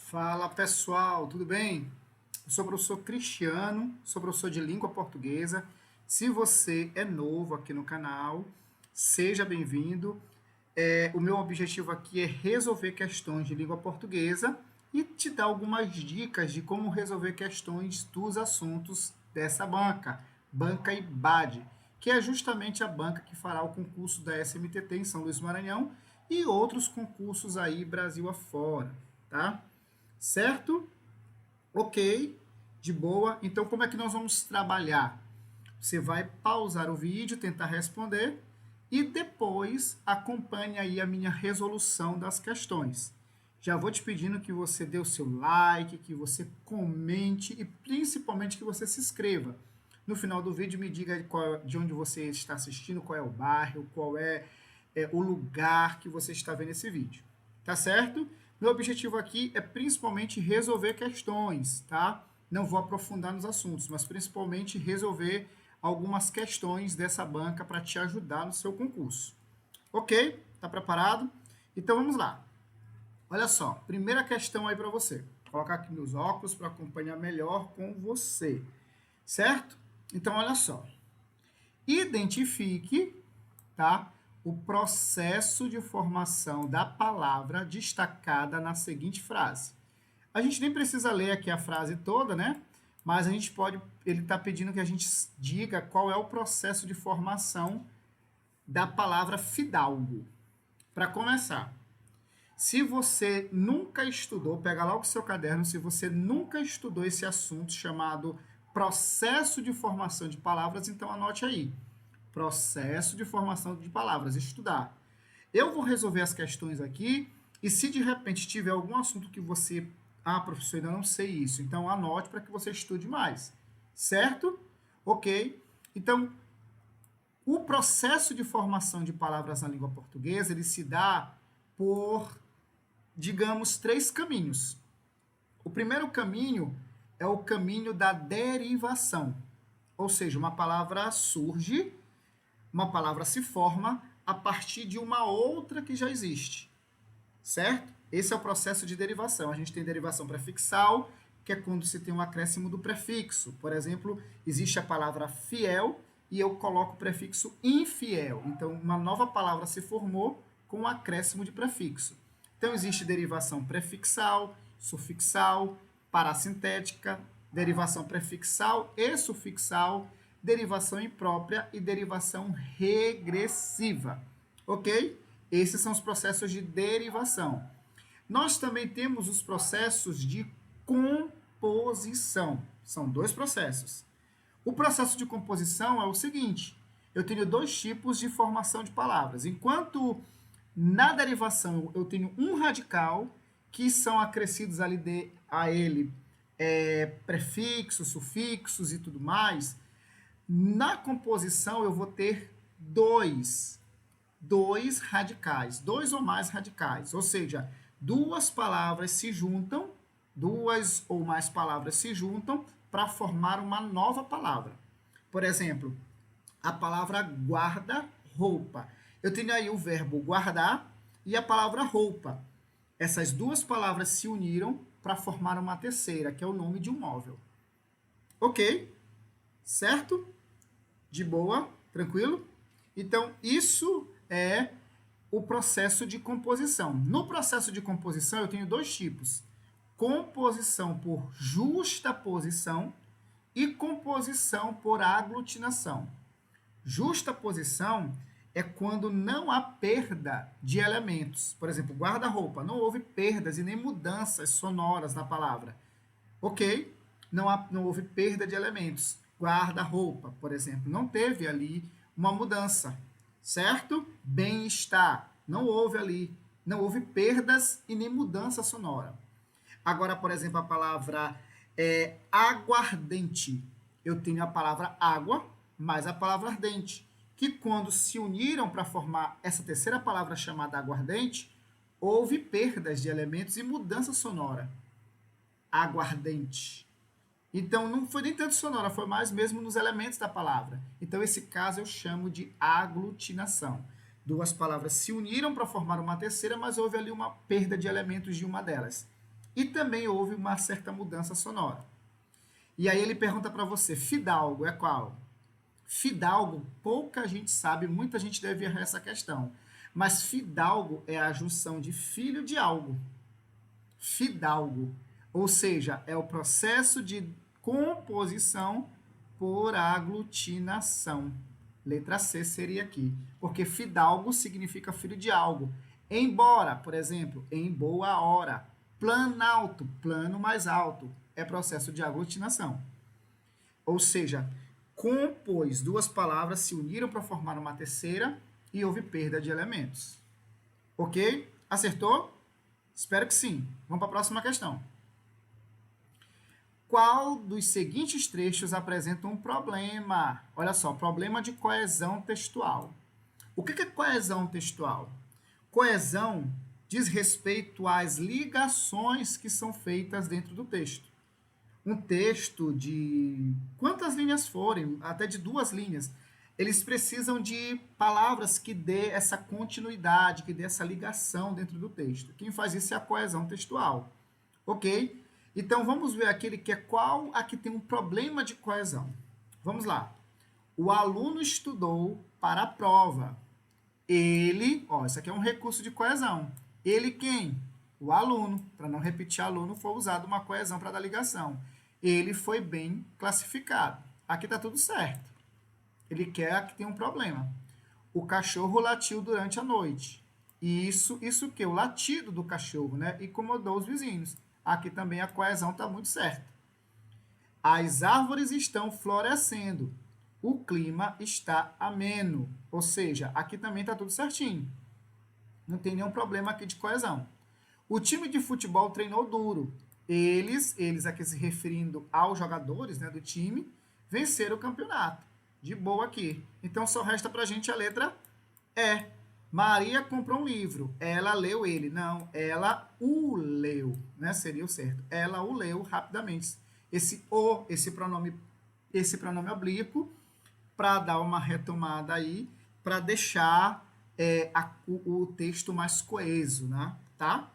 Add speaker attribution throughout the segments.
Speaker 1: Fala pessoal, tudo bem? Eu sou o professor Cristiano, sou professor de língua portuguesa. Se você é novo aqui no canal, seja bem-vindo. O meu objetivo aqui é resolver questões de língua portuguesa e te dar algumas dicas de como resolver questões dos assuntos dessa banca, Banca IBAD, que é justamente a banca que fará o concurso da SMTT em São Luís do Maranhão e outros concursos aí Brasil afora, tá? Certo? Ok, de boa. Então, como é que nós vamos trabalhar? Você vai pausar o vídeo, tentar responder e depois acompanhe aí a minha resolução das questões. Já vou te pedindo que você dê o seu like, que você comente e principalmente que você se inscreva. No final do vídeo me diga de onde você está assistindo, qual é o bairro, qual é o lugar que você está vendo esse vídeo. Tá certo? Meu objetivo aqui é principalmente resolver questões, tá? Não vou aprofundar nos assuntos, mas principalmente resolver algumas questões dessa banca para te ajudar no seu concurso. Ok? Tá preparado? Então vamos lá. Olha só, primeira questão aí para você. Vou colocar aqui meus óculos para acompanhar melhor com você. Certo? Então olha só. Identifique, tá? O processo de formação da palavra destacada na seguinte frase. A gente nem precisa ler aqui a frase toda, né? Mas a gente pode, ele está pedindo que a gente diga qual é o processo de formação da palavra fidalgo. Para começar, se você nunca estudou, pega logo o seu caderno, se você nunca estudou esse assunto chamado processo de formação de palavras, então anote aí. Processo de formação de palavras, estudar. Eu vou resolver as questões aqui e se de repente tiver algum assunto que você... Ah, professor, ainda não sei isso. Então, anote para que você estude mais. Certo? Ok. Então, o processo de formação de palavras na língua portuguesa, ele se dá por, digamos, 3 caminhos. O primeiro caminho é o caminho da derivação. Ou seja, uma palavra surge, uma palavra se forma a partir de uma outra que já existe. Certo? Esse é o processo de derivação. A gente tem derivação prefixal, que é quando se tem um acréscimo do prefixo. Por exemplo, existe a palavra fiel e eu coloco o prefixo infiel. Então, uma nova palavra se formou com um acréscimo de prefixo. Então, existe derivação prefixal, sufixal, parassintética, derivação prefixal e sufixal, derivação imprópria e derivação regressiva. Ok? Esses são os processos de derivação. Nós também temos os processos de composição. São 2 processos. O processo de composição é o seguinte: eu tenho 2 tipos de formação de palavras. Enquanto na derivação eu tenho um radical, que são acrescidos ali a ele prefixos, sufixos e tudo mais, na composição eu vou ter dois radicais, 2 ou mais radicais, ou seja, 2 palavras se juntam, 2 ou mais palavras se juntam para formar uma nova palavra. Por exemplo, a palavra guarda-roupa. Eu tenho aí o verbo guardar e a palavra roupa. Essas 2 palavras se uniram para formar uma terceira, que é o nome de um móvel. Ok? Certo? De boa? Tranquilo? Então, isso é o processo de composição. No processo de composição, eu tenho 2 tipos. Composição por justaposição e composição por aglutinação. Justaposição é quando não há perda de elementos. Por exemplo, guarda-roupa. Não houve perdas e nem mudanças sonoras na palavra. Ok? Não houve perda de elementos. Guarda-roupa, por exemplo. Não teve ali uma mudança. Certo? Bem-estar. Não houve ali. Não houve perdas e nem mudança sonora. Agora, por exemplo, a palavra aguardente. Eu tenho a palavra água mais a palavra ardente, que quando se uniram para formar essa terceira palavra chamada aguardente, houve perdas de elementos e mudança sonora. Aguardente. Então, não foi nem tanto sonora, foi mais mesmo nos elementos da palavra. Então, esse caso eu chamo de aglutinação. 2 palavras se uniram para formar uma terceira, mas houve ali uma perda de elementos de uma delas. e também houve uma certa mudança sonora. E aí ele pergunta para você, fidalgo é qual? Fidalgo, pouca gente sabe, muita gente deve errar essa questão. Mas fidalgo é a junção de filho de algo. Fidalgo. Ou seja, é o processo de composição por aglutinação. Letra C seria aqui. Porque fidalgo significa filho de algo. Embora, por exemplo, em boa hora. Planalto, plano mais alto. É processo de aglutinação. Ou seja, compôs duas palavras, se uniram para formar uma terceira e houve perda de elementos. Ok? Acertou? Espero que sim. Vamos para a próxima questão. Qual dos seguintes trechos apresenta um problema? Olha só, problema de coesão textual. O que é coesão textual? Coesão diz respeito às ligações que são feitas dentro do texto. Um texto de quantas linhas forem, até de 2 linhas, eles precisam de palavras que dê essa continuidade, que dê essa ligação dentro do texto. Quem faz isso é a coesão textual. Ok? Então, vamos ver aquele que é qual aqui tem um problema de coesão. Vamos lá. O aluno estudou para a prova. Ele, ó, isso aqui é um recurso de coesão. Ele quem? O aluno. Para não repetir aluno, foi usado uma coesão para dar ligação. Ele foi bem classificado. Aqui está tudo certo. Ele quer que tenha um problema. O cachorro latiu durante a noite. Isso que é o latido do cachorro, né? Incomodou os vizinhos. Aqui também a coesão está muito certa. As árvores estão florescendo. O clima está ameno. Ou seja, aqui também está tudo certinho. Não tem nenhum problema aqui de coesão. O time de futebol treinou duro. Eles aqui se referindo aos jogadores, né, do time, venceram o campeonato. De boa aqui. Então só resta para a gente a letra E. Maria comprou um livro. Ela leu ele. Não, ela o leu, né? Seria o certo. Ela o leu rapidamente. Esse o, esse pronome oblíquo, para dar uma retomada aí, para deixar o texto mais coeso, né? Tá?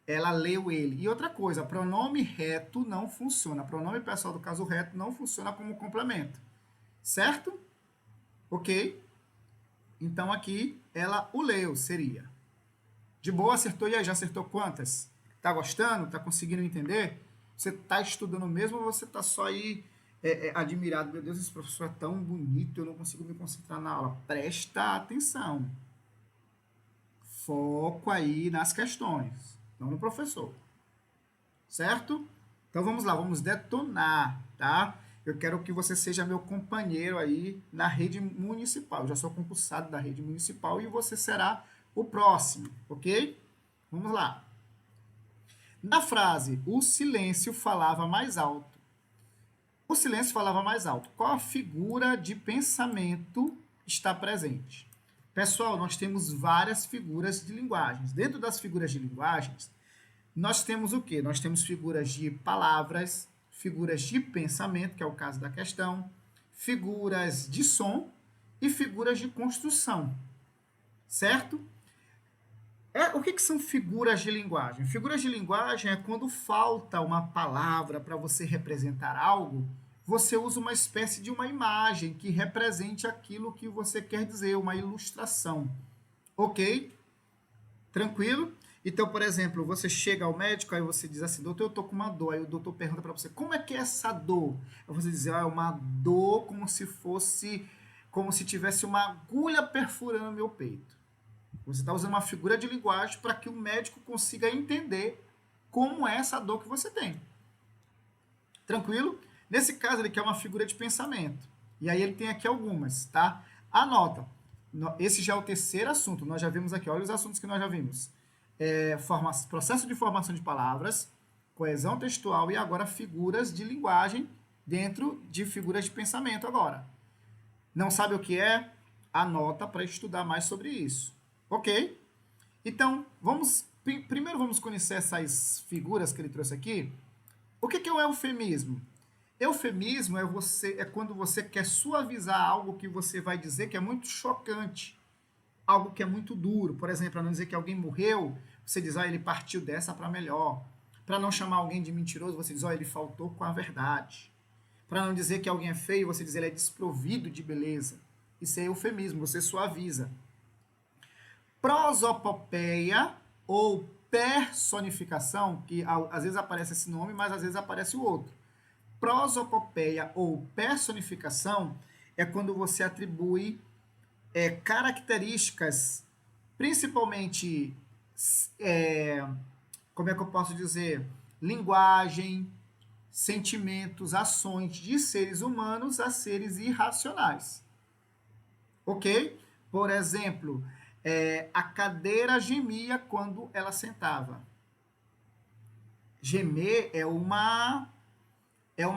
Speaker 1: Ela leu ele. E outra coisa, pronome reto não funciona. Pronome pessoal do caso reto não funciona como complemento. Certo? Ok? Então, aqui, ela o leu, seria. De boa, acertou? E aí, já acertou quantas? Tá gostando? Tá conseguindo entender? Você tá estudando mesmo ou você tá só aí admirado? Meu Deus, esse professor é tão bonito, eu não consigo me concentrar na aula. Presta atenção. Foco aí nas questões, não no professor. Certo? Então, vamos lá, vamos detonar, tá? Eu quero que você seja meu companheiro aí na rede municipal. Eu já sou concursado da rede municipal e você será o próximo, ok? Vamos lá. Na frase, o silêncio falava mais alto. O silêncio falava mais alto. Qual a figura de pensamento está presente? Pessoal, nós temos várias figuras de linguagens. Dentro das figuras de linguagens, nós temos o quê? Nós temos figuras de palavras, figuras de pensamento, que é o caso da questão, figuras de som e figuras de construção, certo? O que são figuras de linguagem? Figuras de linguagem é quando falta uma palavra para você representar algo, você usa uma espécie de uma imagem que represente aquilo que você quer dizer, uma ilustração. Ok? Tranquilo? Então, por exemplo, você chega ao médico, aí você diz assim, doutor, eu tô com uma dor. Aí o doutor pergunta para você, como é que é essa dor? Aí você diz, é uma dor como se tivesse uma agulha perfurando meu peito. Você está usando uma figura de linguagem para que o médico consiga entender como é essa dor que você tem. Tranquilo? Nesse caso, ele quer uma figura de pensamento. E aí ele tem aqui algumas, tá? Anota. Esse já é o terceiro assunto. Nós já vimos aqui, olha os assuntos que nós já vimos. Processo de formação de palavras, coesão textual e agora figuras de linguagem dentro de figuras de pensamento agora. Não sabe o que é? Anota para estudar mais sobre isso. Ok? Então, primeiro vamos conhecer essas figuras que ele trouxe aqui. O que é o eufemismo? Eufemismo é quando você quer suavizar algo que você vai dizer que é muito chocante, algo que é muito duro. Por exemplo, para não dizer que alguém morreu, você diz, ele partiu dessa para melhor. Para não chamar alguém de mentiroso, você diz, ó, ele faltou com a verdade. Para não dizer que alguém é feio, você diz, ele é desprovido de beleza. Isso é eufemismo, você suaviza. Prosopopeia ou personificação, que às vezes aparece esse nome, mas às vezes aparece o outro. Prosopopeia ou personificação é quando você atribui características, principalmente, como é que eu posso dizer, linguagem, sentimentos, ações de seres humanos a seres irracionais. Ok? Por exemplo, a cadeira gemia quando ela sentava. Gemer é uma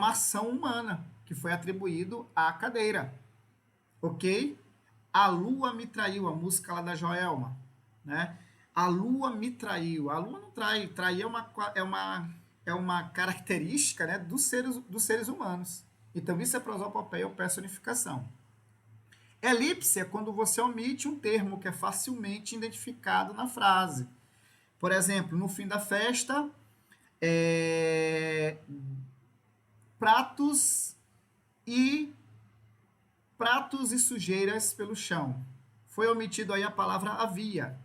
Speaker 1: ação humana que foi atribuído à cadeira. Ok? A lua me traiu, a música lá da Joelma, né? A lua me traiu. A lua não trai. Trair é uma característica, né, dos seres humanos. Então, isso é prosopopeia ou personificação. Elipse é quando você omite um termo que é facilmente identificado na frase. Por exemplo, no fim da festa, pratos e sujeiras pelo chão. Foi omitido aí a palavra havia,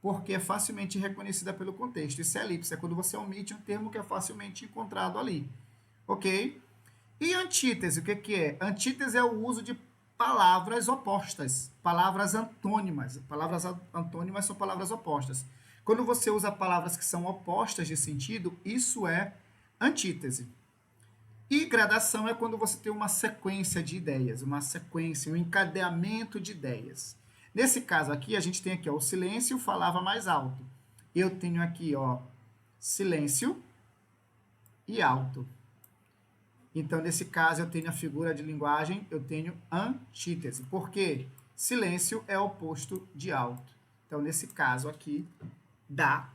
Speaker 1: porque é facilmente reconhecida pelo contexto. Isso é elipse, é quando você omite um termo que é facilmente encontrado ali. Ok? E antítese, o que é? Antítese é o uso de palavras opostas, palavras antônimas. Palavras antônimas são palavras opostas. Quando você usa palavras que são opostas de sentido, isso é antítese. E gradação é quando você tem uma sequência de ideias, uma sequência, um encadeamento de ideias. Nesse caso aqui, a gente tem aqui, ó, o silêncio falava mais alto. Eu tenho aqui, ó, silêncio e alto. Então, nesse caso, eu tenho a figura de linguagem, eu tenho antítese. Por quê? Silêncio é oposto de alto. Então, nesse caso aqui, dá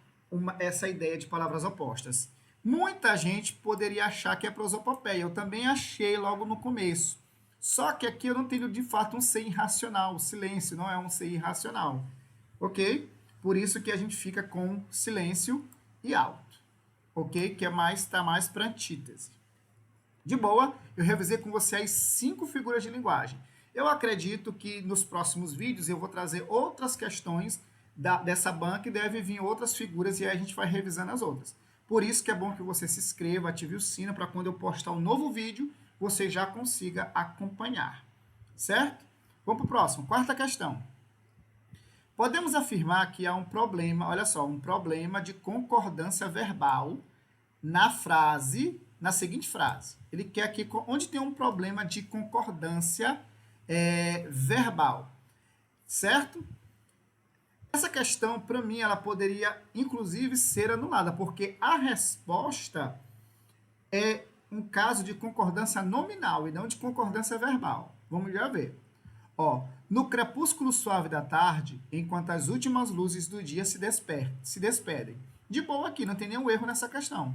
Speaker 1: essa ideia de palavras opostas. Muita gente poderia achar que é prosopopeia. Eu também achei logo no começo. Só que aqui eu não tenho, de fato, um ser irracional. O silêncio não é um ser irracional. Ok? Por isso que a gente fica com silêncio e alto. Ok? Que está mais para antítese. De boa, eu revisei com você as 5 figuras de linguagem. Eu acredito que nos próximos vídeos eu vou trazer outras questões dessa banca e deve vir outras figuras e aí a gente vai revisando as outras. Por isso que é bom que você se inscreva, ative o sino para quando eu postar um novo vídeo, você já consiga acompanhar. Certo? Vamos para o próximo. Quarta questão. Podemos afirmar que há um problema, olha só, um problema de concordância verbal na seguinte frase. Ele quer aqui, onde tem um problema de concordância verbal, certo? Essa questão, para mim, ela poderia, inclusive, ser anulada, porque a resposta é um caso de concordância nominal e não de concordância verbal. Vamos já ver. Ó, no crepúsculo suave da tarde, enquanto as últimas luzes do dia se despedem. De boa aqui, não tem nenhum erro nessa questão.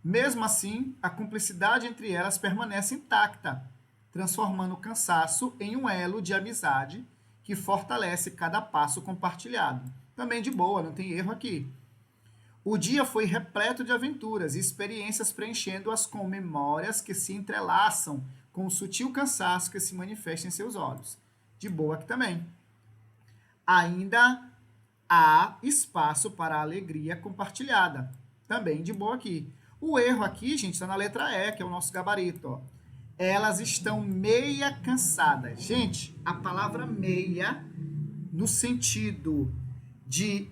Speaker 1: Mesmo assim, a cumplicidade entre elas permanece intacta, transformando o cansaço em um elo de amizade que fortalece cada passo compartilhado. Também de boa, não tem erro aqui. O dia foi repleto de aventuras e experiências preenchendo-as com memórias que se entrelaçam com o sutil cansaço que se manifesta em seus olhos. De boa aqui também. Ainda há espaço para a alegria compartilhada. Também de boa aqui. O erro aqui, gente, está na letra E, que é o nosso gabarito. Ó. Elas estão meia cansadas. Gente, a palavra meia, no sentido de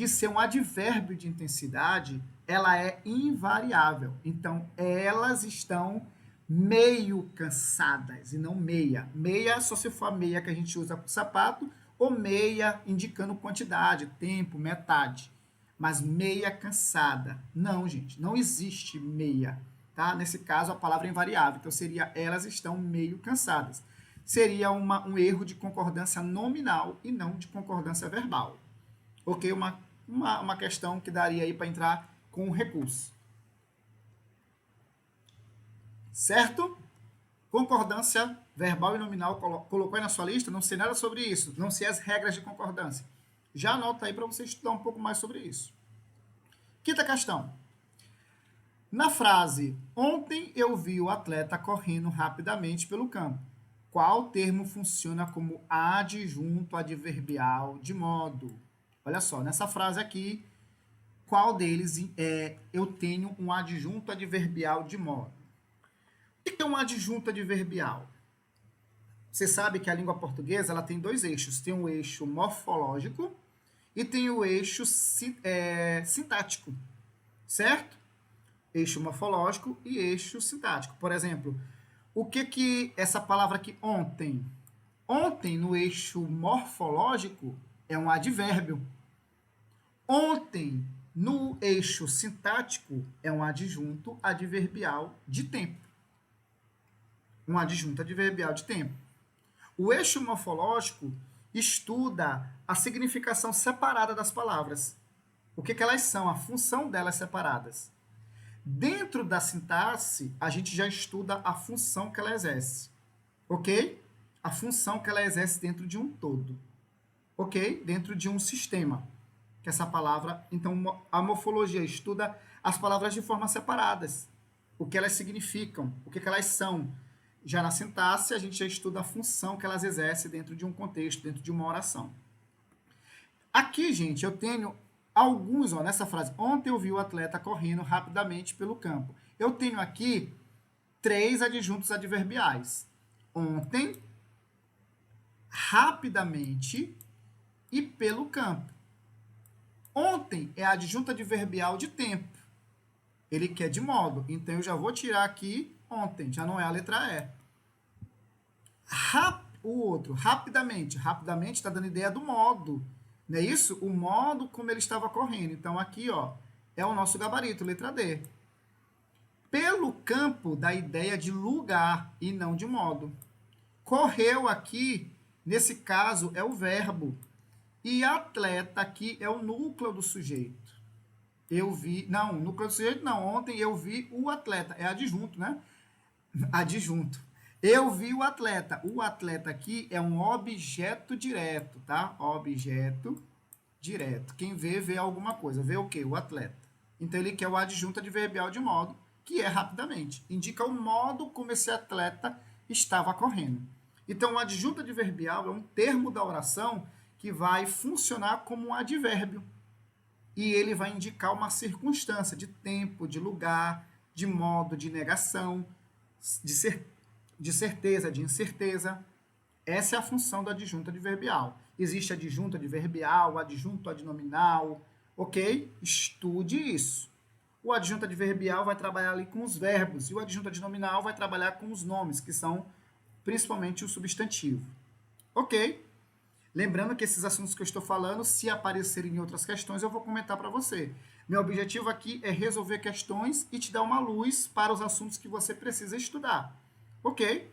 Speaker 1: ser um advérbio de intensidade, ela é invariável. Então, elas estão meio cansadas e não meia. Meia só se for a meia que a gente usa para o sapato, ou meia indicando quantidade, tempo, metade. Mas meia cansada. Não, gente, não existe meia. Tá? Nesse caso, a palavra é invariável. Então, seria elas estão meio cansadas. Seria um erro de concordância nominal e não de concordância verbal. Ok? Uma questão que daria aí para entrar com recurso. Certo? Concordância verbal e nominal, colocou aí na sua lista? Não sei nada sobre isso. Não sei as regras de concordância. Já anota aí para você estudar um pouco mais sobre isso. Quinta questão. Na frase, ontem eu vi o atleta correndo rapidamente pelo campo. Qual termo funciona como adjunto adverbial de modo? Olha só, nessa frase aqui, qual deles eu tenho um adjunto adverbial de modo? O que é um adjunto adverbial? Você sabe que a língua portuguesa ela tem dois eixos. Tem o eixo morfológico e tem o eixo sintático, certo? Eixo morfológico e eixo sintático. Por exemplo, o que essa palavra aqui, ontem? Ontem, no eixo morfológico, é um advérbio. Ontem, no eixo sintático, é um adjunto adverbial de tempo. Um adjunto adverbial de tempo. O eixo morfológico estuda a significação separada das palavras. O que elas são, a função delas separadas. Dentro da sintaxe, a gente já estuda a função que ela exerce. Ok? A função que ela exerce dentro de um todo. Ok? Dentro de um sistema. Que essa palavra, então, a morfologia estuda as palavras de forma separadas. O que elas significam, o que elas são. Já na sintaxe, a gente já estuda a função que elas exercem dentro de um contexto, dentro de uma oração. Aqui, gente, eu tenho alguns, ó, nessa frase. Ontem eu vi o atleta correndo rapidamente pelo campo. Eu tenho aqui 3 adjuntos adverbiais. Ontem, rapidamente e pelo campo. Ontem é adjunto adverbial de tempo. Ele quer de modo. Então, eu já vou tirar aqui ontem. Já não é a letra E. O outro, rapidamente. Rapidamente está dando ideia do modo. Não é isso? O modo como ele estava correndo. Então, aqui, ó, é o nosso gabarito, letra D. Pelo campo, dá ideia de lugar e não de modo. Correu aqui, nesse caso, é o verbo. E atleta aqui é o núcleo do sujeito. Eu vi... Não, núcleo do sujeito não. Ontem eu vi o atleta. É adjunto, né? Adjunto. Eu vi o atleta. O atleta aqui é um objeto direto, tá? Objeto direto. Quem vê, vê alguma coisa. Vê o quê? O atleta. Então, ele quer o adjunto adverbial de modo, que é rapidamente. Indica o modo como esse atleta estava correndo. Então, o adjunto adverbial é um termo da oração que vai funcionar como um advérbio. E ele vai indicar uma circunstância de tempo, de lugar, de modo, de negação, de certeza, de incerteza. Essa é a função do adjunto adverbial. Existe adjunto adverbial, adjunto adnominal, ok? Estude isso. O adjunto adverbial vai trabalhar ali com os verbos e o adjunto adnominal vai trabalhar com os nomes, que são principalmente o substantivo. Ok? Lembrando que esses assuntos que eu estou falando, se aparecerem em outras questões, eu vou comentar para você. Meu objetivo aqui é resolver questões e te dar uma luz para os assuntos que você precisa estudar. Ok?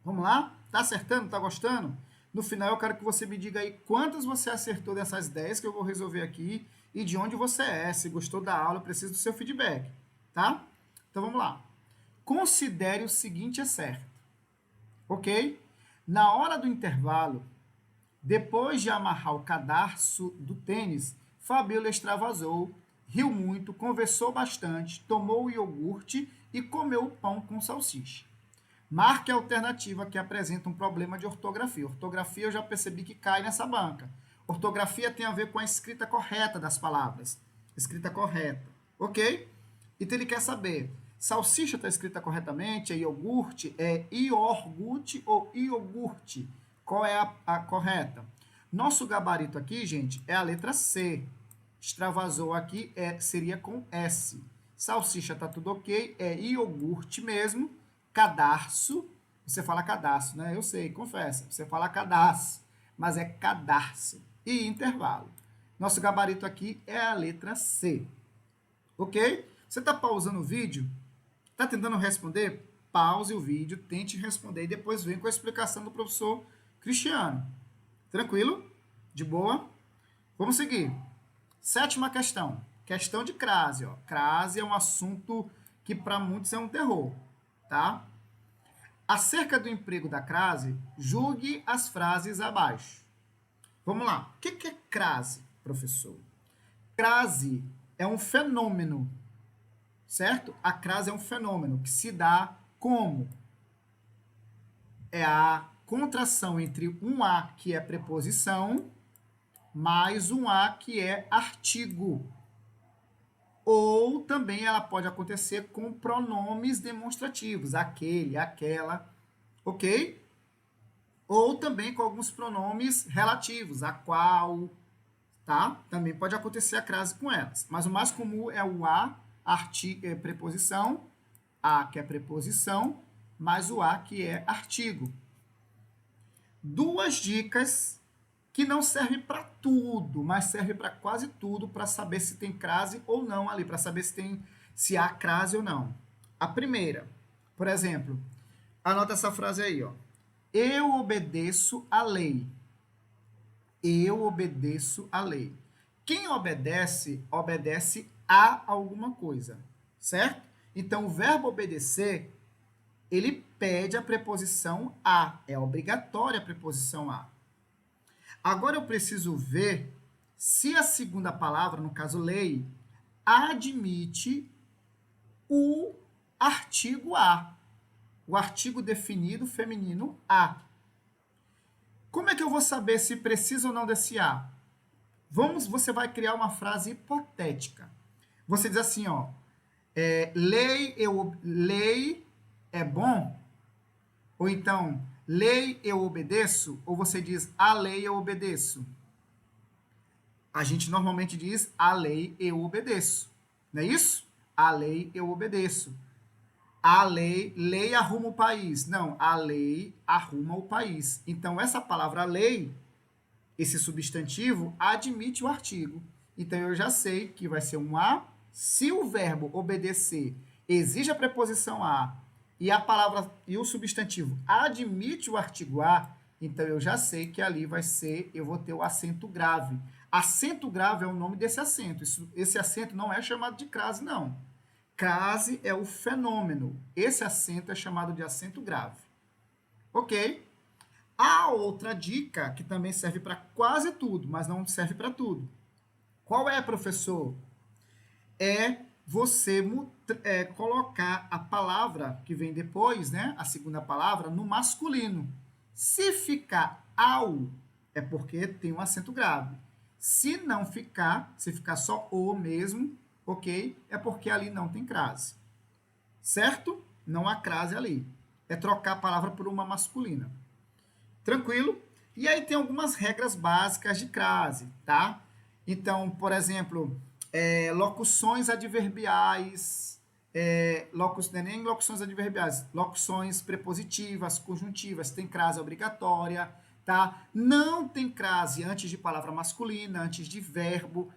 Speaker 1: Vamos lá? Tá acertando? Tá gostando? No final, eu quero que você me diga aí quantas você acertou dessas 10 que eu vou resolver aqui e de onde você é. Se gostou da aula, eu preciso do seu feedback. Tá? Então, vamos lá. Considere o seguinte é certo. Ok? Na hora do intervalo, depois de amarrar o cadarço do tênis, Fabíola extravasou, riu muito, conversou bastante, tomou o iogurte e comeu o pão com salsicha. Marque a alternativa que apresenta um problema de ortografia. Ortografia eu já percebi que cai nessa banca. Ortografia tem a ver com a escrita correta das palavras. Escrita correta, ok? Então ele quer saber, salsicha está escrita corretamente, é iogurte, é iogurte ou iogurte? Qual é a correta? Nosso gabarito aqui, gente, é a letra C. Extravasou aqui seria com S. Salsicha tá tudo ok, é iogurte mesmo. Cadarço, você fala cadarço, né? Eu sei, confessa. Você fala cadarço, mas é cadarço. E intervalo. Nosso gabarito aqui é a letra C. Ok? Você está pausando o vídeo? Está tentando responder? Pause o vídeo, tente responder e depois vem com a explicação do professor Cristiano. Tranquilo? De boa? Vamos seguir. 7ª questão. Questão de crase. Ó. Crase é um assunto que para muitos é um terror. Tá? Acerca do emprego da crase, julgue as frases abaixo. Vamos lá. O que é crase, professor? Crase é um fenômeno, certo? A crase é um fenômeno que se dá como? É a contração entre um a, que é preposição, mais um a, que é artigo. Ou também ela pode acontecer com pronomes demonstrativos, aquele, aquela, ok? Ou também com alguns pronomes relativos, a qual, tá? Também pode acontecer a crase com elas. Mas o mais comum é o a, preposição, a que é preposição, mais o a que é artigo. Duas dicas que não servem para tudo, mas serve para quase tudo, para saber se tem crase ou não ali, para saber se há crase ou não. A primeira, por exemplo, anota essa frase aí, ó. Eu obedeço à lei. Eu obedeço à lei. Quem obedece, obedece a alguma coisa, certo? Então, o verbo obedecer, ele pede a preposição a. É obrigatória a preposição a. Agora eu preciso ver se a segunda palavra, no caso lei, admite o artigo a. O artigo definido feminino a. Como é que eu vou saber se precisa ou não desse a? Você vai criar uma frase hipotética. Você diz assim, ó, lei é bom? Ou então, lei eu obedeço? Ou você diz, a lei eu obedeço? A gente normalmente diz, a lei eu obedeço. Não é isso? A lei eu obedeço. A lei arruma o país. Não, a lei arruma o país. Então, essa palavra lei, esse substantivo, admite o artigo. Então, eu já sei que vai ser um a. Se o verbo obedecer exige a preposição a e a palavra e o substantivo admite o artigo a, então eu já sei que ali vai ser, eu vou ter o acento grave. Acento grave é o nome desse acento. Esse acento não é chamado de crase, não. Crase é o fenômeno. Esse acento é chamado de acento grave. Ok? A outra dica, que também serve para quase tudo, mas não serve para tudo. Qual é, professor? É você colocar a palavra que vem depois, né? A segunda palavra, no masculino. Se ficar ao, é porque tem um acento grave. Se não ficar, se ficar só o mesmo, ok? É porque ali não tem crase. Certo? Não há crase ali. É trocar a palavra por uma masculina. Tranquilo? E aí tem algumas regras básicas de crase, tá? Então, por exemplo, locuções adverbiais, não é nem locuções adverbiais, locuções prepositivas, conjuntivas, tem crase obrigatória, tá? Não tem crase antes de palavra masculina, antes de verbo,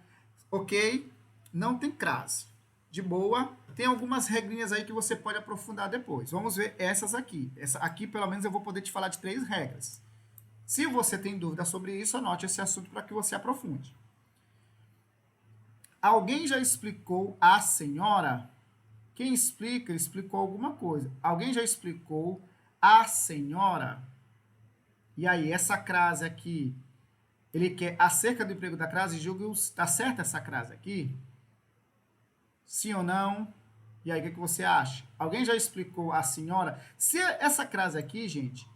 Speaker 1: ok? Não tem crase. De boa. Tem algumas regrinhas aí que você pode aprofundar depois. Vamos ver essas aqui. Essa aqui, pelo menos, eu vou poder te falar de 3 regras. Se você tem dúvida sobre isso, anote esse assunto para que você aprofunde. Alguém já explicou a senhora? Quem explica, explicou alguma coisa. Alguém já explicou a senhora? E aí, essa crase aqui, ele quer acerca do emprego da crase, julgue, está certa essa crase aqui? Sim ou não? E aí, o que você acha? Alguém já explicou a senhora? Se essa crase aqui, gente,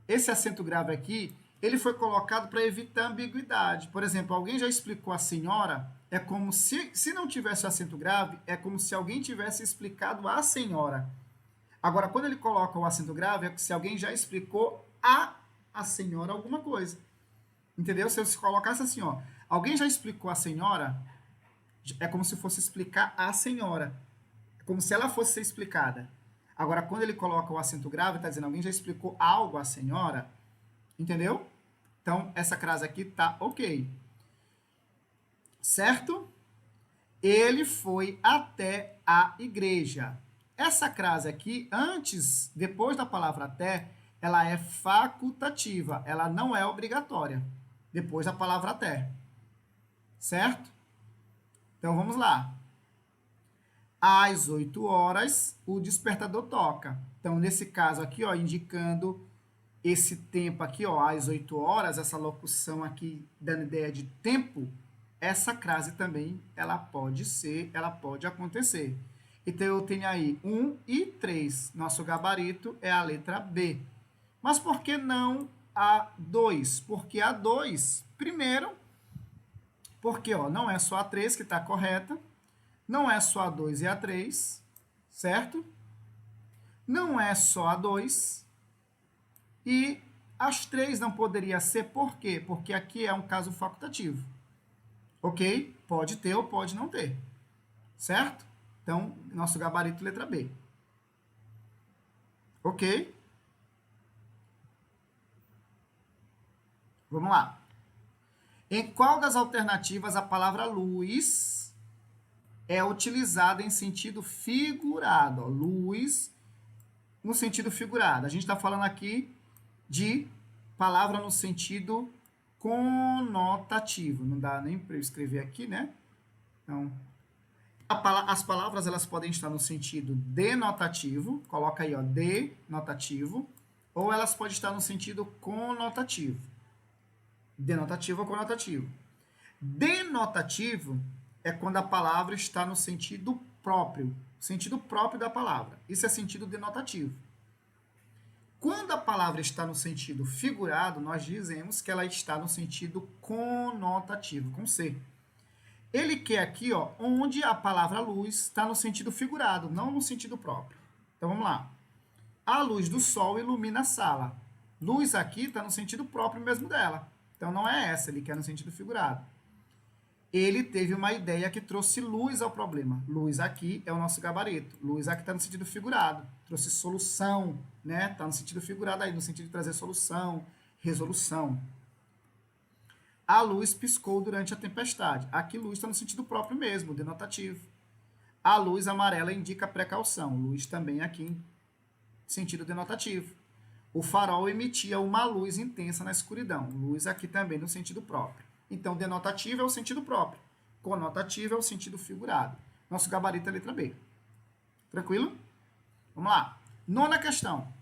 Speaker 1: esse acento grave aqui, ele foi colocado para evitar ambiguidade. Por exemplo, alguém já explicou a senhora, é como se não tivesse acento grave, é como se alguém tivesse explicado a senhora. Agora, quando ele coloca o acento grave, é se alguém já explicou a senhora alguma coisa. Entendeu? Se você colocasse assim, ó, alguém já explicou a senhora, é como se fosse explicar a senhora. É como se ela fosse ser explicada. Agora, quando ele coloca o acento grave, está dizendo alguém já explicou algo à senhora. Entendeu? Então, essa crase aqui tá ok. Certo? Ele foi até a igreja. Essa crase aqui, depois da palavra até, ela é facultativa. Ela não é obrigatória. Depois da palavra até. Certo? Então, vamos lá. Às 8 horas, o despertador toca. Então, nesse caso aqui, ó, indicando esse tempo aqui, ó, às 8 horas, essa locução aqui dando ideia de tempo, essa crase também, ela pode acontecer. Então, eu tenho aí 1 e 3. Nosso gabarito é a letra B. Mas por que não a 2? Porque a 2, primeiro, porque ó, não é só a 3 que está correta, não é só a 2 e a 3, certo? Não é só a 2, e as 3 não poderia ser, por quê? Porque aqui é um caso facultativo, ok? Pode ter ou pode não ter, certo? Então, nosso gabarito letra B. Ok? Vamos lá. Em qual das alternativas a palavra luz é utilizada em sentido figurado? Ó, luz no sentido figurado. A gente está falando aqui de palavra no sentido conotativo. Não dá nem para eu escrever aqui, né? Então, as palavras elas podem estar no sentido denotativo, coloca aí, ó, denotativo, ou elas podem estar no sentido conotativo. Denotativo ou conotativo. Denotativo é quando a palavra está no sentido próprio da palavra. Isso é sentido denotativo. Quando a palavra está no sentido figurado, nós dizemos que ela está no sentido conotativo, com C. Ele quer aqui, ó, onde a palavra luz está no sentido figurado, não no sentido próprio. Então, vamos lá. A luz do sol ilumina a sala. Luz aqui está no sentido próprio mesmo dela. Então, não é essa, ele quer no sentido figurado. Ele teve uma ideia que trouxe luz ao problema. Luz aqui é o nosso gabarito. Luz aqui está no sentido figurado. Trouxe solução, né? Está no sentido figurado aí, no sentido de trazer solução, resolução. A luz piscou durante a tempestade. Aqui, luz está no sentido próprio mesmo, denotativo. A luz amarela indica precaução. Luz também aqui em sentido denotativo. O farol emitia uma luz intensa na escuridão. Luz aqui também no sentido próprio. Então, denotativo é o sentido próprio. Conotativo é o sentido figurado. Nosso gabarito é a letra B. Tranquilo? Vamos lá. Nona questão.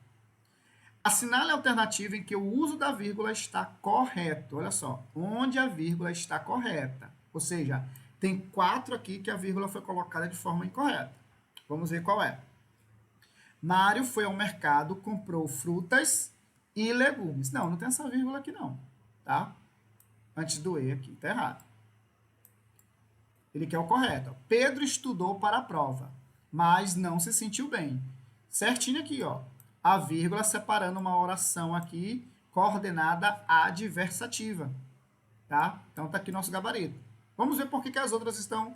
Speaker 1: Assinale a alternativa em que o uso da vírgula está correto. Olha só, onde a vírgula está correta. Ou seja, tem 4 aqui que a vírgula foi colocada de forma incorreta. Vamos ver qual é. Mário foi ao mercado, comprou frutas e legumes. Não, não tem essa vírgula aqui não, tá? Antes do E aqui, tá errado. Ele quer o correto. Pedro estudou para a prova, mas não se sentiu bem. Certinho aqui, ó. A vírgula separando uma oração aqui, coordenada adversativa, tá? Então, tá aqui nosso gabarito. Vamos ver por que as outras estão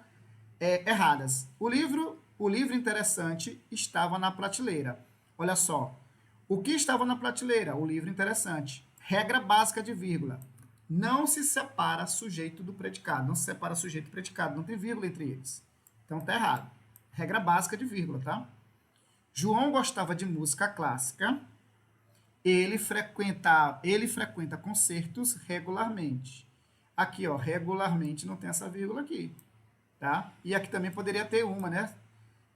Speaker 1: erradas. O livro interessante estava na prateleira. Olha só. O que estava na prateleira? O livro interessante. Regra básica de vírgula. Não se separa sujeito do predicado. Não se separa sujeito e predicado. Não tem vírgula entre eles. Então, tá errado. Regra básica de vírgula, tá? João gostava de música clássica. Ele frequenta concertos regularmente. Aqui, ó, regularmente não tem essa vírgula aqui, tá? E aqui também poderia ter uma, né?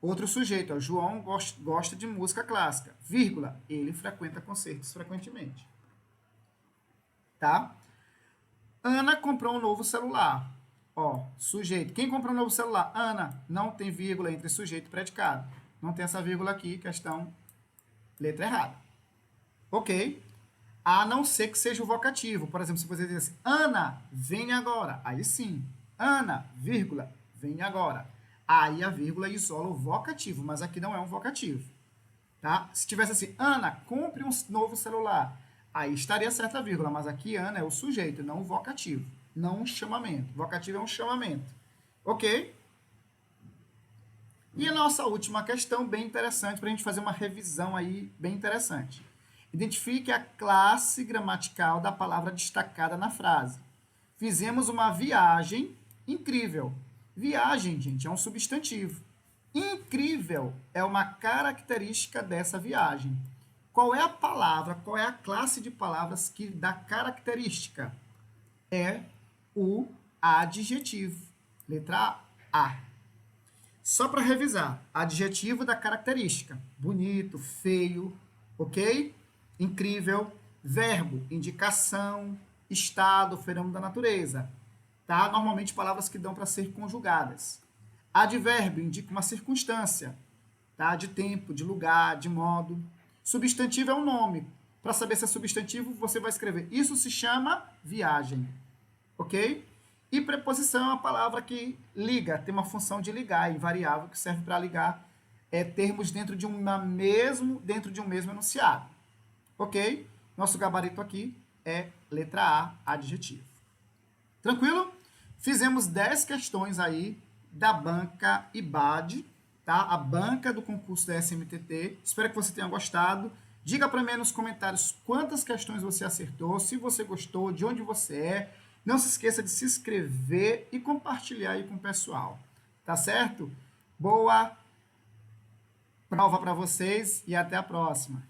Speaker 1: Outro sujeito, ó, João gosta de música clássica, vírgula, ele frequenta concertos frequentemente, tá? Ana comprou um novo celular. Ó, sujeito. Quem comprou um novo celular? Ana. Não tem vírgula entre sujeito e predicado. Não tem essa vírgula aqui, questão, letra errada. Ok? A não ser que seja o vocativo. Por exemplo, se você dizer assim, Ana, vem agora. Aí sim. Ana, vírgula, vem agora. Aí a vírgula isola o vocativo, mas aqui não é um vocativo. Tá? Se tivesse assim, Ana, compre um novo celular. Aí estaria certa a vírgula, mas aqui Ana é o sujeito, não o vocativo. Não um chamamento. Vocativo é um chamamento. Ok? E a nossa última questão, bem interessante, para a gente fazer uma revisão aí, bem interessante. Identifique a classe gramatical da palavra destacada na frase. Fizemos uma viagem incrível. Viagem, gente, é um substantivo. Incrível é uma característica dessa viagem. Qual é a palavra, qual é a classe de palavras que dá característica? É o adjetivo. Letra A. Só para revisar, adjetivo da característica. Bonito, feio, ok? Incrível. Verbo, indicação, estado, fenômeno da natureza. Tá? Normalmente palavras que dão para ser conjugadas. Advérbio indica uma circunstância, tá? De tempo, de lugar, de modo. Substantivo é um nome. Para saber se é substantivo, você vai escrever. Isso se chama viagem, ok? E preposição é uma palavra que liga, tem uma função de ligar, invariável, que serve para ligar termos dentro de um mesmo enunciado, ok? Nosso gabarito aqui é letra A, adjetivo. Tranquilo? Fizemos 10 questões aí da banca IBAD, tá? A banca do concurso da SMTT. Espero que você tenha gostado. Diga para mim nos comentários quantas questões você acertou, se você gostou, de onde você é. Não se esqueça de se inscrever e compartilhar aí com o pessoal. Tá certo? Boa prova para vocês e até a próxima.